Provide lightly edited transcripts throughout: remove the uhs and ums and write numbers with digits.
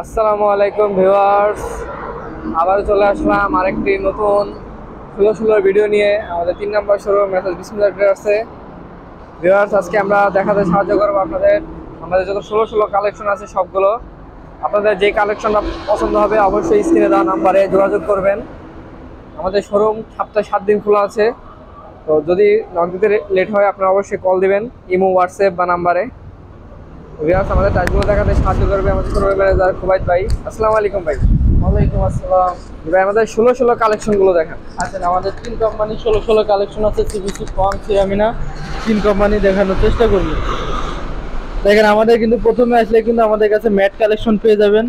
আসসালামু আলাইকুম ভিউয়ার্স, আবার চলে আসলাম আরেকটি নতুন সুন্দর সুন্দর ভিডিও নিয়ে আমাদের 3 নম্বর শোরুম মেসাজ বিসমিল্লাহ ট্রেডার্সে। ভিউয়ার্স, আজকে আমরা দেখাতে সাহায্য করবো আমাদের যত ষোলো ষোলো কালেকশন আছে সবগুলো। আপনাদের যে কালেকশনটা পছন্দ হবে অবশ্যই স্ক্রিনে দেওয়া নাম্বারে যোগাযোগ করবেন। আমাদের শোরুম সপ্তাহে 7 দিন খোলা আছে, তো যদি নক দিতে লেট হয় আপনারা অবশ্যই কল দিবেন ইমো, হোয়াটসঅ্যাপ বা নাম্বারে। ভিউয়ার্স, আমাদের টাইপগুলো দেখাতে সাহায্য করবে আমাদের শোরুমের ম্যানেজার খুবাইত ভাই। আসসালামু আলাইকুম ভাই। ওয়ালাইকুম আসসালাম। ভাই, আমাদের ষোলো ষোলো কালেকশনগুলো দেখান। আচ্ছা, আমাদের 3 কোম্পানি 16 কালেকশন আছে। সিবিসি, ফর্ম, সিরামিনা 3 কোম্পানি দেখানোর চেষ্টা করব। দেখেন, আমাদের কিন্তু প্রথমে আসলে কিন্তু আমাদের কাছে ম্যাট কালেকশন পেয়ে যাবেন।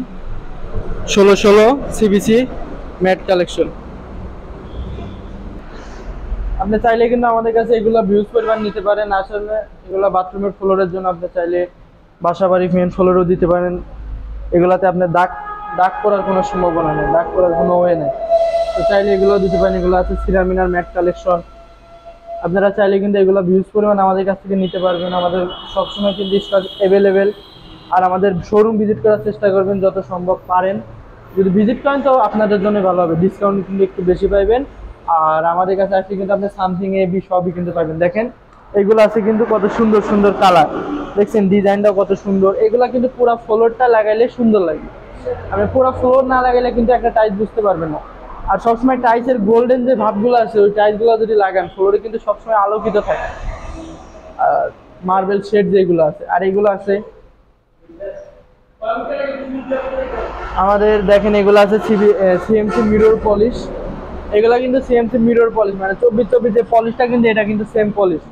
16 সিবিসি ম্যাট কালেকশন। আপনি চাইলে কিন্তু আমাদের কাছে এগুলো ভিউজ পরিমাণ নিতে পারেন। আসলে এগুলো বাথরুমের ফ্লোরের জন্য আপনি চাইলে বাসাবাড়ি মেন ফ্লোরেও দিতে পারেন। এগুলাতে আপনার দাগ দাগ করার কোনো সম্ভাবনা নেই, দাগ করার কোনো ওয়ে নেই। তো চাইলে এগুলো দিতে পারেন। এগুলো আছে সিরামিনার ম্যাট কালেকশন। আপনারা চাইলে কিন্তু এগুলো ভিউজ পরিমাণ আমাদের কাছ থেকে নিতে পারবেন। আমাদের সবসময় কিন্তু স্টক অ্যাভেলেবেল। আর আমাদের শোরুম ভিজিট করার চেষ্টা করবেন যত সম্ভব পারেন। যদি ভিজিট করেন তো আপনাদের জন্য ভালো হবে, ডিসকাউন্ট কিন্তু একটু বেশি পাইবেন। আর আমাদের কাছে আসলে কিন্তু আপনি সামথিং এবি সবই কিন্তু পাবেন। দেখেন, এগুলো আছে কিন্তু কত সুন্দর সুন্দর কালার, দেখছেন ডিজাইনটাও কত সুন্দর। এগুলা কিন্তু পুরো ফ্লোরটা লাগাইলে সুন্দর লাগে। আমি পুরো ফ্লোর না লাগাইলে কিন্তু একটা টাইস বুঝতে পারবেন না। আর সবসময় টাইসের গোল্ডেন যে ভাবগুলো আছে ওই টাইসগুলো যদি লাগান ফ্লোরে কিন্তু সবসময় আলোকিত থাকে। আর মার্বেল শেড যেগুলো আছে, আর এগুলো আছে আমাদের, দেখেন এগুলো আছে সিএমসি মিরর পলিশ। এগুলা কিন্তু সিএমসি মিরর পলিশ, মানে 24-24 যে পলিশটা কিন্তু এটা কিন্তু সেম পলিশ।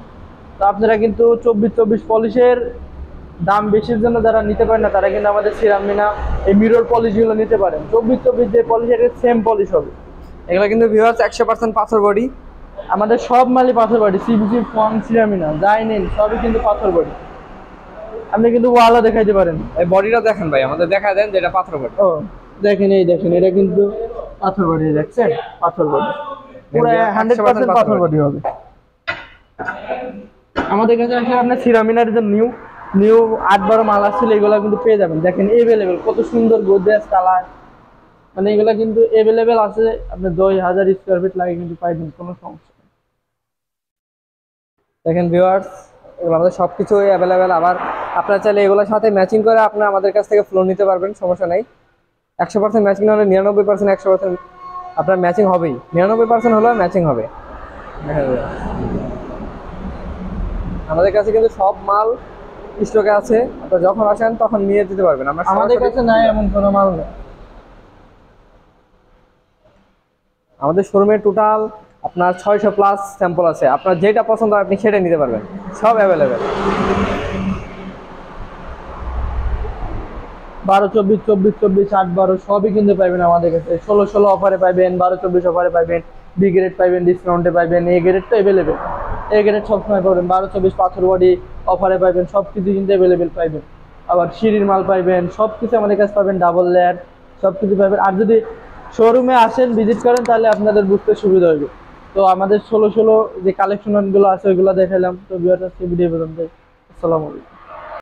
তো আপনারা কিন্তু 24-24 পলিশের দাম বেশির জন্য যারা নিতে পারেন না তারা কিন্তু আমাদের সিরামিনা এই মিরর পলিশগুলো নিতে পারেন। 24-24 যে পলিশ এটা সেম পলিশ হবে। এগুলো কিন্তু ভিউয়ার্স 100% পাথর বডি। আমাদের সব মালই পাথর বডি, সিবিসি, ফর্ম, সিরামিনা যাই নেন সবই কিন্তু পাথর বডি। আপনি কিন্তু ওয়ালও দেখাইতে পারেন। এই বডিটা দেখেন ভাই, আমাদের দেখা দেন যে এটা পাথর বডি। ও দেখেন, এই দেখেন এটা কিন্তু পাথর বডি, দেখছেন পাথর বডি, পুরো 100% পাথর বডি হবে। আমাদের কাছে আসলে আপনার সিরামিনার যে নিউ নিউ 8-12 মাল আসছিল এগুলো কিন্তু পেয়ে যাবেন। দেখেন এভেলেবেল কত সুন্দর গোদরেজ কালার, মানে এগুলো কিন্তু এভেলেবেল আছে। আপনি 2000 স্কোয়ার ফিট লাগে কিন্তু পাইবেন, কোনো সমস্যা নেই। দেখেন ভিউয়ার্স, এগুলো আমাদের সব কিছুই অ্যাভেলেবেল। আবার আপনারা চাইলে এগুলোর সাথে ম্যাচিং করে আপনারা আমাদের কাছ থেকে ফ্লোর নিতে পারবেন, সমস্যা নেই। 100% ম্যাচিং না হলে 99% 100% আপনার ম্যাচিং হবেই। 99% হলেও ম্যাচিং হবে। আমাদের কাছে কিন্তু সব মাল স্টকে আছে, আপনারা যখন আসেন তখন নিয়ে যেতে পারবেন। আমরা আমাদের কাছে নাই এমন কোনো মাল নেই। আমাদের শোরুমে টোটাল আপনার 600+ স্যাম্পল আছে। আপনার যেটা পছন্দ হয় আপনি সেটা নিতে পারবেন, সব অ্যাভেলেবেল। 12-24, 24-24, 8-12 সবই কিন্তু পাইবেন আমাদের কাছে। 16-16 অফারে পাইবেন, 12-24 অফারে পাইবেন, বি গ্রেড পাইবেন, ডিসকাউন্টে পাইবেন। এ গ্রেড তো অ্যাভেলেবেল, এ গ্রেড সবসময় পাবেন। 12-24 পাথর বডি অফারে পাইবেন, সব কিছু কিন্তু অ্যাভেলেবেল পাইবেন। আবার সিঁড়ির মাল পাইবেন, সব কিছু আমাদের কাছে পাবেন, ডাবল লেয়ার সব কিছু পাবেন। আর যদি শোরুমে আসেন ভিজিট করেন তাহলে আপনাদের বুঝতে সুবিধা হবে। তো আমাদের 16-16 যে কালেকশনগুলো আছে ওইগুলো দেখালাম। তো ভিডিও পর্যন্ত, আসসালামু আলাইকুম।